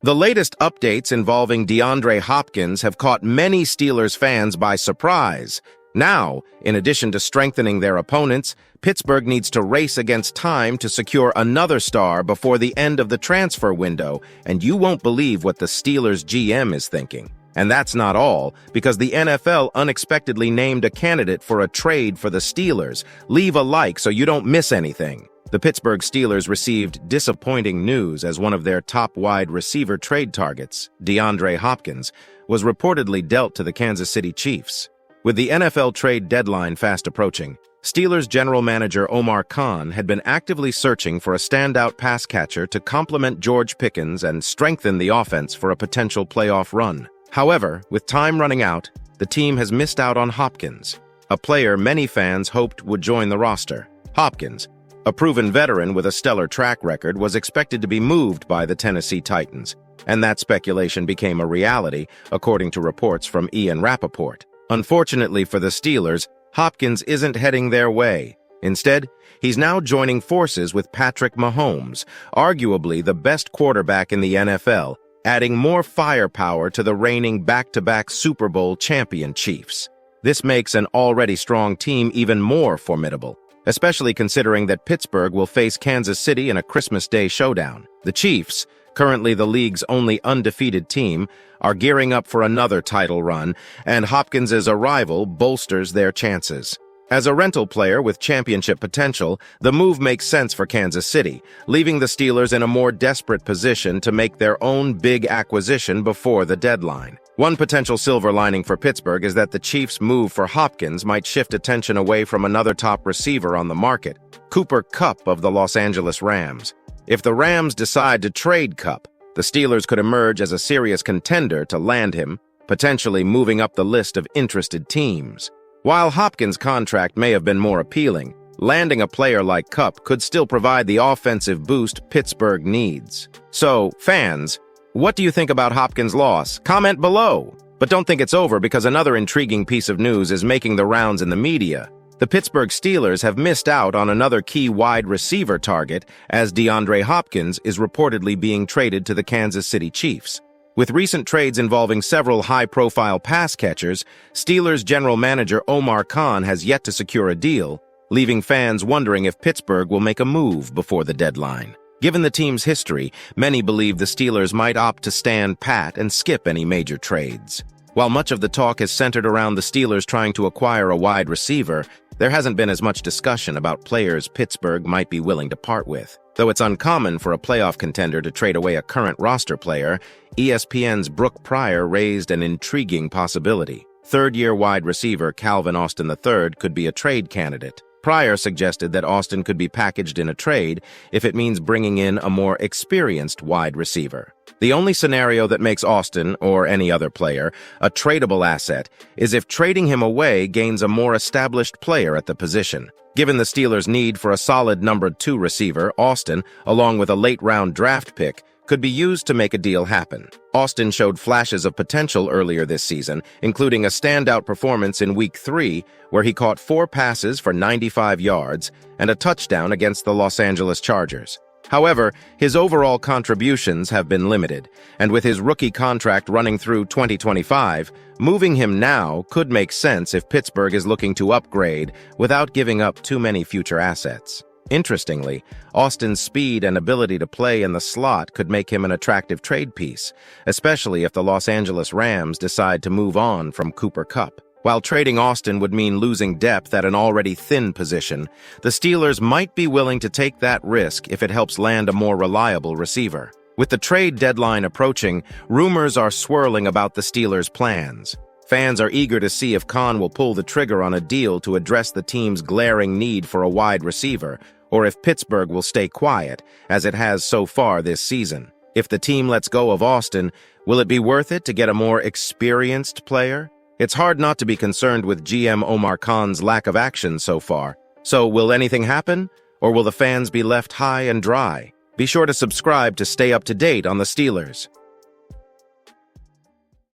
The latest updates involving DeAndre Hopkins have caught many Steelers fans by surprise. Now, in addition to strengthening their opponents, Pittsburgh needs to race against time to secure another star before the end of the transfer window, and you won't believe what the Steelers GM is thinking. And that's not all, because the NFL unexpectedly named a candidate for a trade for the Steelers. Leave a like so you don't miss anything. The Pittsburgh Steelers received disappointing news as one of their top wide receiver trade targets, DeAndre Hopkins, was reportedly dealt to the Kansas City Chiefs. With the NFL trade deadline fast approaching, Steelers general manager Omar Khan had been actively searching for a standout pass catcher to complement George Pickens and strengthen the offense for a potential playoff run. However, with time running out, the team has missed out on Hopkins, a player many fans hoped would join the roster. Hopkins, a proven veteran with a stellar track record, was expected to be moved by the Tennessee Titans, and that speculation became a reality, according to reports from Ian Rappaport. Unfortunately for the Steelers, Hopkins isn't heading their way. Instead, he's now joining forces with Patrick Mahomes, arguably the best quarterback in the NFL, adding more firepower to the reigning back-to-back Super Bowl champion Chiefs. This makes an already strong team even more formidable, especially considering that Pittsburgh will face Kansas City in a Christmas Day showdown. The Chiefs, currently the league's only undefeated team, are gearing up for another title run, and Hopkins' arrival bolsters their chances. As a rental player with championship potential, the move makes sense for Kansas City, leaving the Steelers in a more desperate position to make their own big acquisition before the deadline. One potential silver lining for Pittsburgh is that the Chiefs' move for Hopkins might shift attention away from another top receiver on the market, Cooper Kupp of the Los Angeles Rams. If the Rams decide to trade Kupp, the Steelers could emerge as a serious contender to land him, potentially moving up the list of interested teams. While Hopkins' contract may have been more appealing, landing a player like Kupp could still provide the offensive boost Pittsburgh needs. So, fans, what do you think about Hopkins' loss? Comment below! But don't think it's over, because another intriguing piece of news is making the rounds in the media. The Pittsburgh Steelers have missed out on another key wide receiver target, as DeAndre Hopkins is reportedly being traded to the Kansas City Chiefs. With recent trades involving several high-profile pass catchers, Steelers general manager Omar Khan has yet to secure a deal, leaving fans wondering if Pittsburgh will make a move before the deadline. Given the team's history, many believe the Steelers might opt to stand pat and skip any major trades. While much of the talk is centered around the Steelers trying to acquire a wide receiver, there hasn't been as much discussion about players Pittsburgh might be willing to part with. Though it's uncommon for a playoff contender to trade away a current roster player, ESPN's Brooke Pryor raised an intriguing possibility. Third-year wide receiver Calvin Austin III could be a trade candidate. Pryor suggested that Austin could be packaged in a trade if it means bringing in a more experienced wide receiver. The only scenario that makes Austin, or any other player, a tradable asset is if trading him away gains a more established player at the position. Given the Steelers' need for a solid number 2 receiver, Austin, along with a late-round draft pick, could be used to make a deal happen. Austin showed flashes of potential earlier this season, including a standout performance in Week 3, where he caught 4 passes for 95 yards and a touchdown against the Los Angeles Chargers. However, his overall contributions have been limited, and with his rookie contract running through 2025, moving him now could make sense if Pittsburgh is looking to upgrade without giving up too many future assets. Interestingly, Austin's speed and ability to play in the slot could make him an attractive trade piece, especially if the Los Angeles Rams decide to move on from Cooper Kupp. While trading Austin would mean losing depth at an already thin position, the Steelers might be willing to take that risk if it helps land a more reliable receiver. With the trade deadline approaching, rumors are swirling about the Steelers' plans. Fans are eager to see if Khan will pull the trigger on a deal to address the team's glaring need for a wide receiver, or if Pittsburgh will stay quiet, as it has so far this season. If the team lets go of Austin, will it be worth it to get a more experienced player? It's hard not to be concerned with GM Omar Khan's lack of action so far. So will anything happen, or will the fans be left high and dry? Be sure to subscribe to stay up to date on the Steelers.